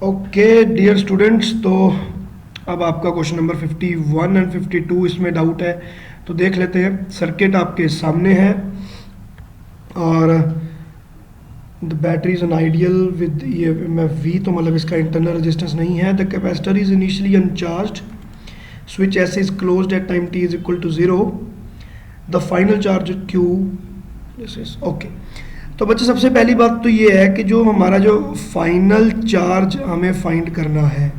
Okay dear students, तो अब आपका क्वेश्चन नंबर 51 एंड 52 इसमें डाउट है, तो देख लेते हैं। सर्किट आपके सामने है और the battery is an ideal with ये मैं वी, तो मतलब इसका इंटरनल रेजिस्टेंस नहीं है। The capacitor is initially uncharged, switch S is closed at time T is equal to 0, the final charge Q this is okay. तो बच्चे सबसे पहली बात तो ये है कि जो हमारा जो फाइनल चार्ज हमें फाइंड करना है,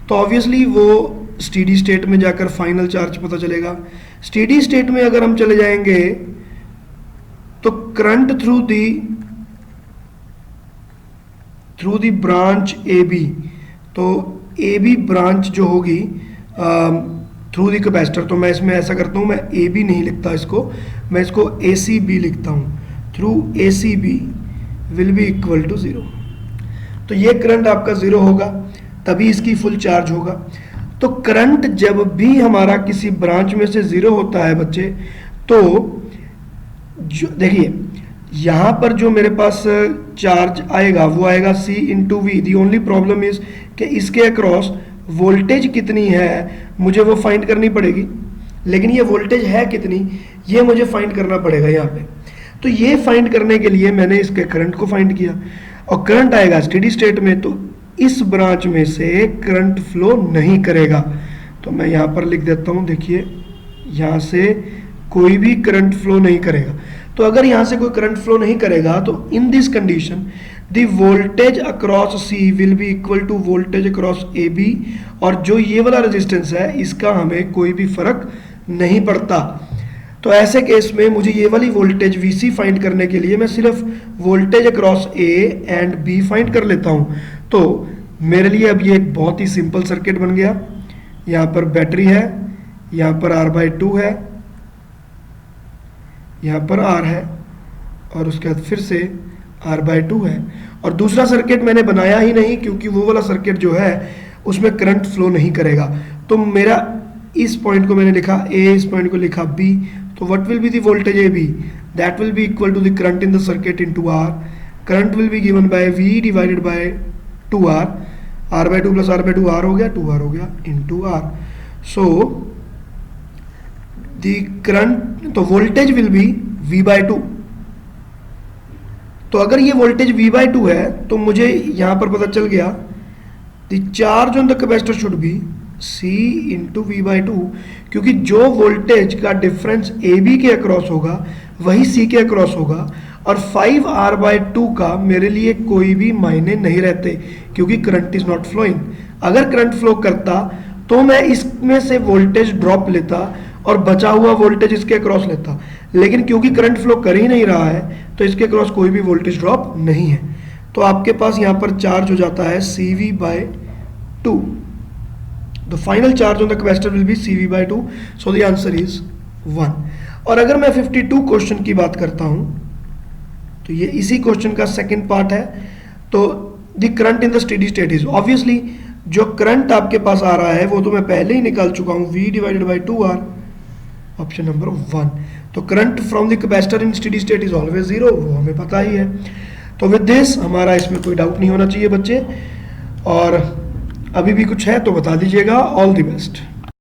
तो ऑब्वियसली वो स्टेडी स्टेट में जाकर फाइनल चार्ज पता चलेगा। स्टेडी स्टेट में अगर हम चले जाएंगे तो current through the branch A B, तो ए बी ब्रांच जो होगी थ्रू दी कैपेसिटर, तो मैं इसमें ऐसा करता हूँ, मैं ए बी नहीं लिखता इसको, मैं इसको ए सी बी लिखता हूँ। Through A C B will be equal to 0। तो ये करंट आपका 0 होगा, तभी इसकी फुल चार्ज होगा। तो करंट जब भी हमारा किसी ब्रांच में से 0 होता है बच्चे, तो जो देखिए यहाँ पर जो मेरे पास चार्ज आएगा वो आएगा C into V. The only problem is कि इसके अक्रॉस वोल्टेज कितनी है मुझे वो फाइंड करनी पड़ेगी, लेकिन ये वोल्टेज है कितनी ये मुझे फाइंड करना पड़ेगा यहाँ पे। तो ये फाइंड करने के लिए मैंने इसके करंट को फाइंड किया, और करंट आएगा स्टेडी स्टेट में, तो इस ब्रांच में से करंट फ्लो नहीं करेगा। तो मैं यहाँ पर लिख देता हूँ, देखिए यहाँ से कोई भी करंट फ्लो नहीं करेगा। तो अगर यहाँ से कोई करंट फ्लो नहीं करेगा तो in this condition the voltage across C will be equal to voltage across A B, और जो ये वाला रेजिस्टेंस है इसका हमें कोई भी फर्क नहीं पड़ता। तो ऐसे केस में मुझे ये वाली वोल्टेज VC फाइंड करने के लिए मैं सिर्फ voltage across A and B find कर लेता हूँ। तो मेरे लिए अब ये एक बहुत ही सिंपल सर्किट बन गया। यहाँ पर बैटरी है, यहाँ पर R/2 है, यहाँ पर R है, और उसके बाद फिर से R/2 है। और दूसरा सर्किट मैंने बनाया ही नहीं, क्योंकि वो वाला सर्किट जो है उसमें करंट फ्लो नहीं करेगा। तो मेरा इस पॉइंट को मैंने लिखा A, इस पॉइंट को लिखा B। तो what will be the voltage A B? That will be equal to the current in the circuit into R। Current will be given by V divided by 2R। R/2 plus R/2 R हो गया, 2R हो गया into R। So the current, तो voltage will be V/2। तो अगर ये voltage V/2 है तो मुझे यहाँ पर पता चल गया the charge on the capacitor should be C into V/2, क्योंकि जो वोल्टेज का डिफरेंस AB के अक्रॉस होगा वही C के अक्रॉस होगा, और 5R/2 का मेरे लिए कोई भी मायने नहीं रहते, क्योंकि करंट इज नॉट फ्लोइंग। अगर करंट फ्लो करता तो मैं इसमें से वोल्टेज ड्रॉप लेता और बचा हुआ वोल्टेज इसके अक्रॉस लेता, लेकिन क्योंकि करंट फ्लो कर ही नहीं रहा है तो इसके अक्रॉस कोई भी वोल्टेज ड्रॉप नहीं है। तो आपके पास यहाँ पर चार्ज हो जाता है CV/2। The final charge on the capacitor will be CV/2, so the answer is 1। और अगर मैं 52 क्वेश्चन की बात करता हूं तो ये इसी क्वेश्चन का सेकंड पार्ट है। तो the current in the steady state is, obviously जो करंट आपके पास आ रहा है वो तो मैं पहले ही निकाल चुका हूं, V divided by 2R, option number 1। तो current from the capacitor in steady state is always 0, वो हमें पता ही है। तो विद दिस हमारा इसमें कोई डाउट नहीं होना चाहिए बच्चे, और अभी भी कुछ है तो बता दीजिएगा। All the best.